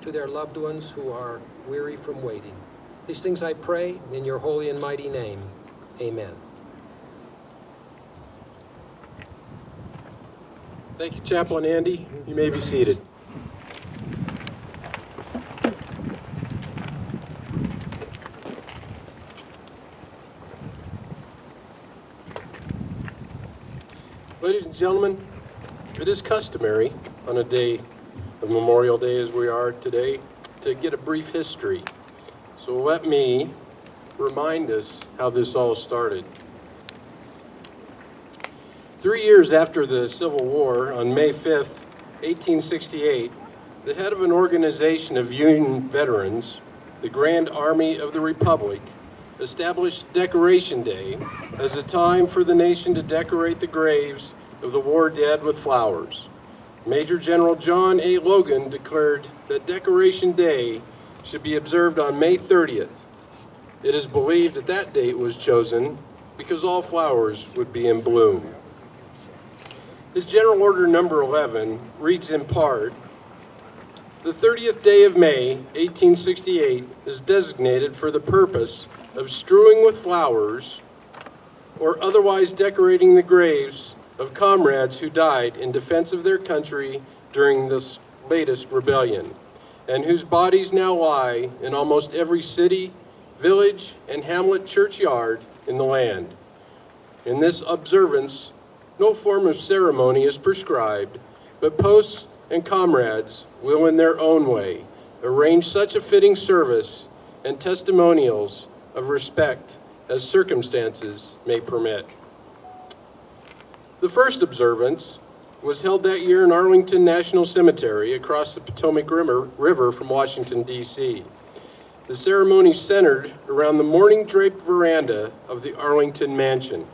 to their loved ones who are weary from waiting. These things I pray in your holy and mighty name. Amen. Thank you, Chaplain Andy. You may be seated. Ladies and gentlemen, it is customary on a day of Memorial Day as we are today to get a brief history. So let me remind us how this all started. 3 years after the Civil War, on May 5th, 1868, the head of an organization of Union veterans, the Grand Army of the Republic, established Decoration Day as a time for the nation to decorate the graves of the war dead with flowers. Major General John A. Logan declared that Decoration Day should be observed on May 30th. It is believed that that date was chosen because all flowers would be in bloom. His General Order Number 11 reads in part, "The 30th day of May, 1868, is designated for the purpose of strewing with flowers or otherwise decorating the graves of comrades who died in defense of their country during this latest rebellion, and whose bodies now lie in almost every city, village, and hamlet churchyard in the land. In this observance, no form of ceremony is prescribed, but posts and comrades will in their own way arrange such a fitting service and testimonials of respect as circumstances may permit." The first observance was held that year in Arlington National Cemetery across the Potomac River from Washington, D.C. The ceremony centered around the mourning draped veranda of the Arlington Mansion.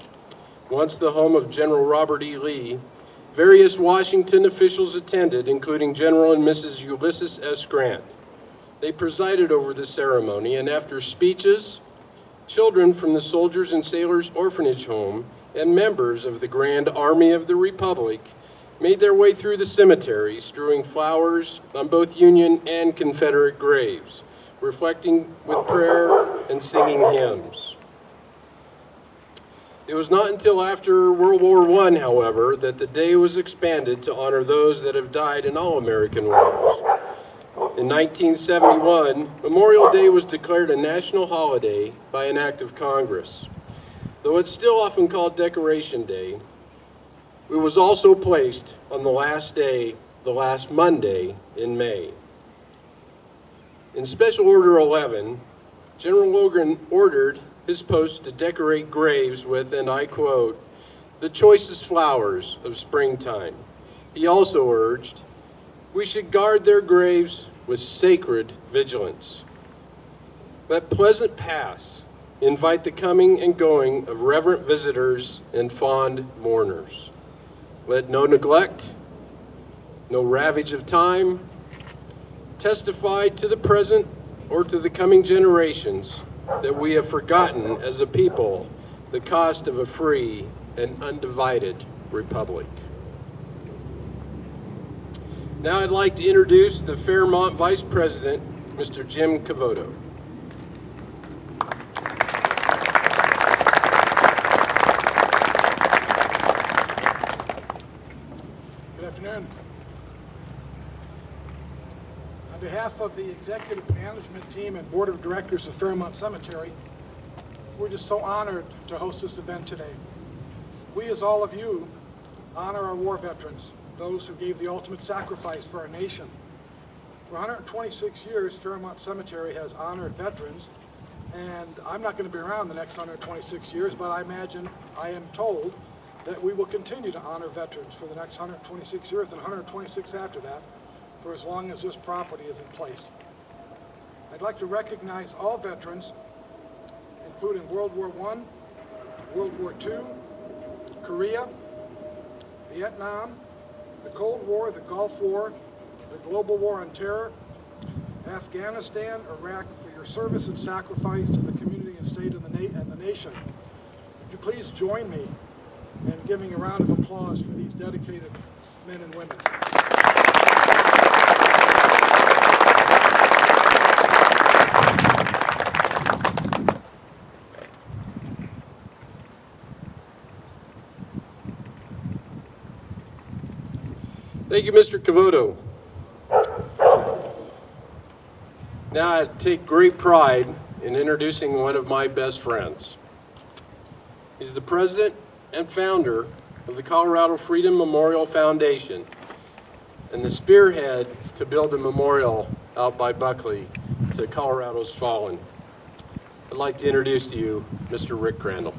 Once the home of General Robert E. Lee, various Washington officials attended, including General and Mrs. Ulysses S. Grant. They presided over the ceremony, and after speeches, children from the Soldiers and Sailors Orphanage Home and members of the Grand Army of the Republic made their way through the cemetery, strewing flowers on both Union and Confederate graves, reflecting with prayer and singing hymns. It was not until after World War I, however, that the day was expanded to honor those that have died in all American wars. In 1971, Memorial Day was declared a national holiday by an act of Congress. Though it's still often called Decoration Day, it was also placed on the last day, the last Monday in May. In Special Order 11, General Logan ordered his post to decorate graves with, and I quote, "the choicest flowers of springtime." He also urged, "We should guard their graves with sacred vigilance. Let pleasant pass invite the coming and going of reverent visitors and fond mourners. Let no neglect, no ravage of time, testify to the present or to the coming generations that we have forgotten as a people the cost of a free and undivided republic." Now I'd like to introduce the Fairmount Vice President, Mr. Jim Cavoto. Good afternoon. On behalf of the executive management team and board of directors of Fairmount Cemetery, we're just so honored to host this event today. We, as all of you, honor our war veterans, those who gave the ultimate sacrifice for our nation. For 126 years, Fairmount Cemetery has honored veterans, and I'm not going to be around the next 126 years, but I imagine, I am told, that we will continue to honor veterans for the next 126 years and 126 after that, for as long as this property is in place. I'd like to recognize all veterans, including World War I, World War II, Korea, Vietnam, the Cold War, the Gulf War, the global war on terror, Afghanistan, Iraq, for your service and sacrifice to the community and state and the nation. Would you please join me in giving a round of applause for these dedicated men and women. Thank you, Mr. Cavoto. Now I take great pride in introducing one of my best friends. He's the president and founder of the Colorado Freedom Memorial Foundation and the spearhead to build a memorial out by Buckley to Colorado's fallen. I'd like to introduce to you Mr. Rick Crandall.